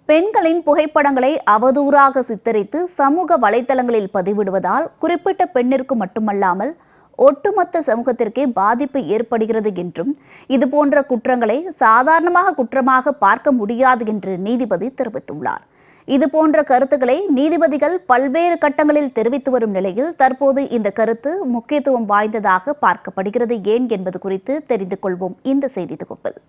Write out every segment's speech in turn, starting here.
பெண்களின் புகைப்படங்களை அவதூறாக சித்தரித்து சமூக வலைதளங்களில் பதிவிடுவதால் குறிப்பிட்ட பெண்ணிற்கு மட்டுமல்லாமல் ஒட்டுமொத்த சமூகத்திற்கே பாதிப்பு ஏற்படுகிறது என்றும் இதுபோன்ற குற்றங்களை சாதாரணமாக குற்றமாக பார்க்க முடியாது என்று நீதிபதி தெரிவித்துள்ளார். இதுபோன்ற கருத்துக்களை நீதிபதிகள் பல்வேறு கட்டங்களில் தெரிவித்து வரும் நிலையில் தற்போது இந்த கருத்து முக்கியத்துவம் வாய்ந்ததாக பார்க்கப்படுகிறது. ஏன் என்பது குறித்து தெரிந்து கொள்வோம் இந்த செய்தி தொகுப்பில்.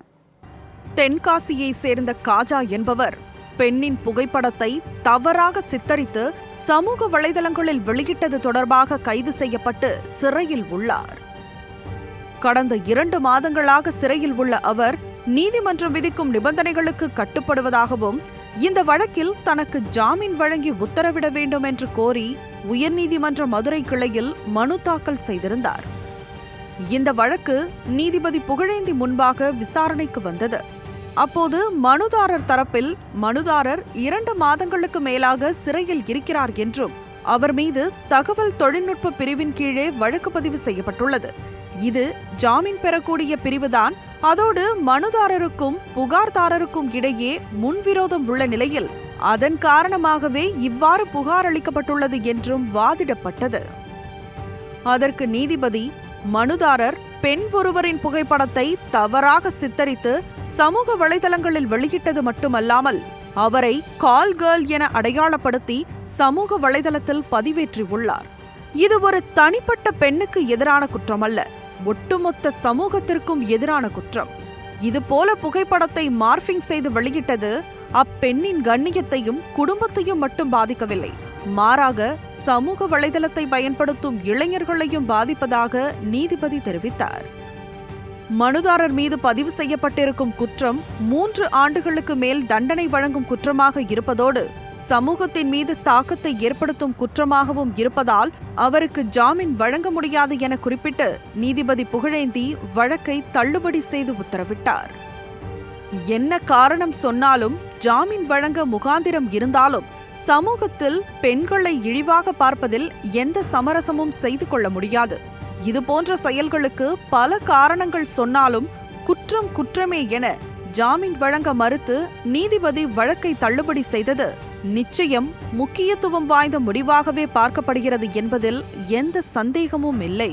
தென்காசியை சேர்ந்த காஜா என்பவர் பெண்ணின் புகைப்படத்தை தவறாக சித்தரித்து சமூக வலைதளங்களில் வெளியிட்டது தொடர்பாக கைது செய்யப்பட்டு சிறையில் உள்ளார். கடந்த 2 மாதங்களாக சிறையில் உள்ள அவர் நீதிமன்றம் விதிக்கும் நிபந்தனைகளுக்கு கட்டுப்படுவதாகவும் இந்த வழக்கில் தனக்கு ஜாமீன் வழங்கி உத்தரவிட வேண்டும் என்று கோரி உயர்நீதிமன்ற மதுரை கிளையில் மனு தாக்கல் செய்திருந்தார். இந்த வழக்கு நீதிபதி புகழேந்தி முன்பாக விசாரணைக்கு வந்தது. அப்போது மனுதாரர் தரப்பில் மனுதாரர் 2 மாதங்களுக்கு மேலாக சிறையில் இருக்கிறார் என்றும் அவர் மீது தகவல் தொழில்நுட்ப பிரிவின் கீழே வழக்கு பதிவு செய்யப்பட்டுள்ளது. இது ஜாமீன் பெறக்கூடிய பிரிவுதான். அதோடு மனுதாரருக்கும் புகார்தாரருக்கும் இடையே முன்விரோதம் உள்ள நிலையில் அதன் காரணமாகவே இவ்வாறு புகார் அளிக்கப்பட்டுள்ளது என்றும் வாதிடப்பட்டது. அதற்கு நீதிபதி மனுதாரர் பெண் ஒருவரின் புகைப்படத்தை தவறாக சித்தரித்து சமூக வலைதளங்களில் வெளியிட்டது மட்டுமல்லாமல் அவரை கால் கேர்ள் என அடையாளப்படுத்தி சமூக வலைதளத்தில் பதிவேற்றியுள்ளார். இது ஒரு தனிப்பட்ட பெண்ணுக்கு எதிரான குற்றம் அல்ல, ஒட்டுமொத்த சமூகத்திற்கும் எதிரான குற்றம். இதுபோல புகைப்படத்தை மார்பிங் செய்து வெளியிட்டது அப்பெண்ணின் கண்ணியத்தையும் குடும்பத்தையும் மட்டும் பாதிக்கவில்லை, மாறாக சமூக வலைதளத்தை பயன்படுத்தும் இளைஞர்களையும் பாதிப்பதாக நீதிபதி தெரிவித்தார். மனுதாரர் மீது பதிவு செய்யப்பட்டிருக்கும் குற்றம் 3 ஆண்டுகளுக்கு மேல் தண்டனை வழங்கும் குற்றமாக இருப்பதோடு சமூகத்தின் மீது தாக்கத்தை ஏற்படுத்தும் குற்றமாகவும் இருப்பதால் அவருக்கு ஜாமீன் வழங்க முடியாது என குறிப்பிட்டு நீதிபதி புகழேந்தி வழக்கை தள்ளுபடி செய்து உத்தரவிட்டார். என்ன காரணம் சொன்னாலும் ஜாமீன் வழங்க முகாந்திரம் இருந்தாலும் சமூகத்தில் பெண்களை இழிவாக பார்ப்பதில் எந்த சமரசமும் செய்து கொள்ள முடியாது. இதுபோன்ற செயல்களுக்கு பல காரணங்கள் சொன்னாலும் குற்றம் குற்றமே என ஜாமீன் வழங்க மறுத்து நீதிபதி வழக்கை தள்ளுபடி செய்தது நிச்சயம் முக்கியத்துவம் வாய்ந்த முடிவாகவே பார்க்கப்படுகிறது என்பதில் எந்த சந்தேகமும் இல்லை.